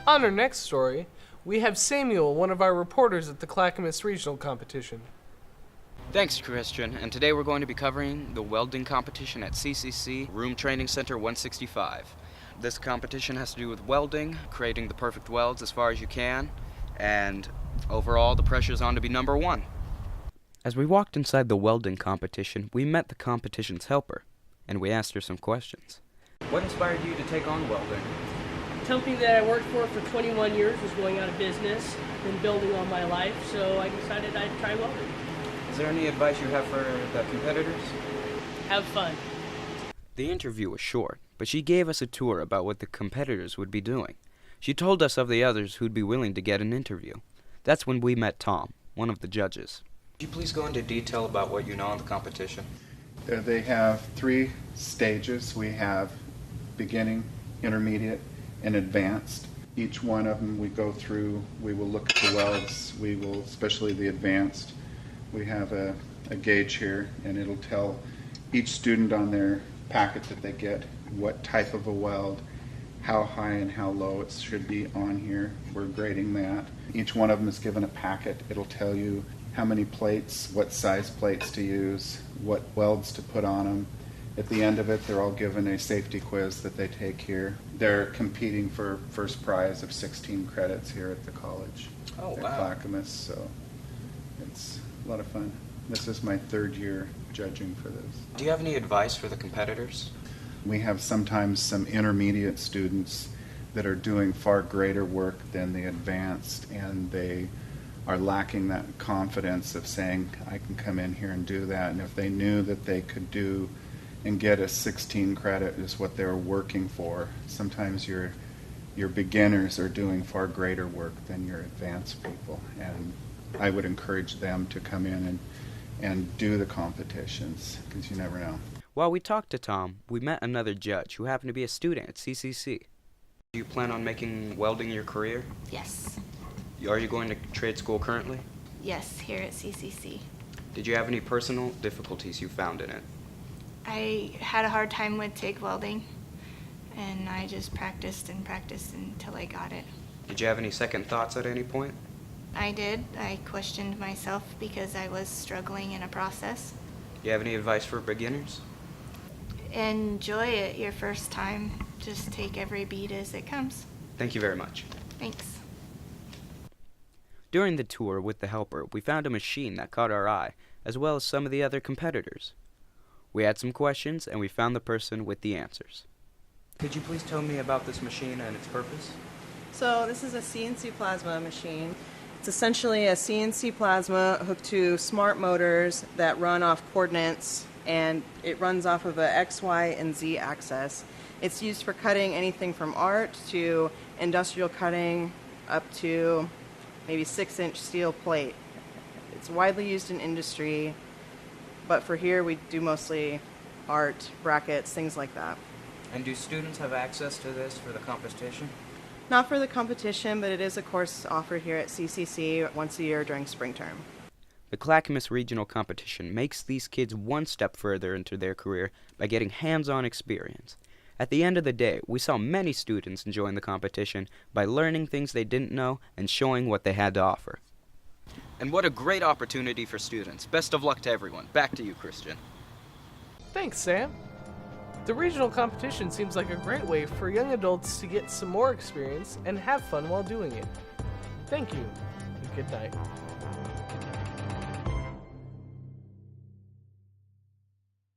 On our next story, we have Samuel, one of our reporters at the Clackamas Regional Competition. Thanks, Christian, and today we're going to be covering the welding competition at CCC Room Training Center 165. This competition has to do with welding, creating the perfect welds as far as you can, and overall the pressure's on to be number one. As we walked inside the welding competition, we met the competition's helper, and we asked her some questions. What inspired you to take on welding? The company that I worked for 21 years was going out of business, been building all my life, so I decided I'd try welding. Is there any advice you have for the competitors? Have fun. The interview was short, but she gave us a tour about what the competitors would be doing. She told us of the others who'd be willing to get an interview. That's when we met Tom, one of the judges. Could you please go into detail about what you know on the competition? They have 3 stages. We have beginning, intermediate, and advanced. Each one of them we go through, we will look at the welds, we will, especially the advanced. We have a gauge here, and it'll tell each student on their packet that they get what type of a weld, how high and how low it should be on here. We're grading that. Each one of them is given a packet. It'll tell you how many plates, what size plates to use, what welds to put on them. At the end of it, they're all given a safety quiz that they take here. They're competing for first prize of 16 credits here at the college at Clackamas, so it's a lot of fun. This is my 3rd year judging for this. Do you have any advice for the competitors? We have sometimes some intermediate students that are doing far greater work than the advanced, and they are lacking that confidence of saying, I can come in here and do that. And if they knew that they could do and get a 16 credit is what they're working for, sometimes your beginners are doing far greater work than your advanced people. And I would encourage them to come in and do the competitions, because you never know. While we talked to Tom, we met another judge who happened to be a student at CCC. Do you plan on making welding your career? Yes. Are you going to trade school currently? Yes, here at CCC. Did you have any personal difficulties you found in it? I had a hard time with TIG welding, and I just practiced and practiced until I got it. Did you have any second thoughts at any point? I did. I questioned myself because I was struggling in a process. Do you have any advice for beginners? Enjoy it your first time. Just take every beat as it comes. Thank you very much. Thanks. During the tour with the helper, we found a machine that caught our eye, as well as some of the other competitors. We had some questions, and we found the person with the answers. Could you please tell me about this machine and its purpose? So this is a CNC plasma machine. It's essentially a CNC plasma hooked to smart motors that run off coordinates, and it runs off of a X, Y, and Z axis. It's used for cutting anything from art to industrial cutting up to maybe 6-inch steel plate. It's widely used in industry, but for here we do mostly art, brackets, things like that. And do students have access to this for the competition? Not for the competition, but it is a course offered here at CCC once a year during spring term. The Clackamas Regional Competition makes these kids one step further into their career by getting hands-on experience. At the end of the day, we saw many students enjoying the competition by learning things they didn't know and showing what they had to offer. And what a great opportunity for students. Best of luck to everyone. Back to you, Christian. Thanks, Sam. The regional competition seems like a great way for young adults to get some more experience and have fun while doing it. Thank you, and good night.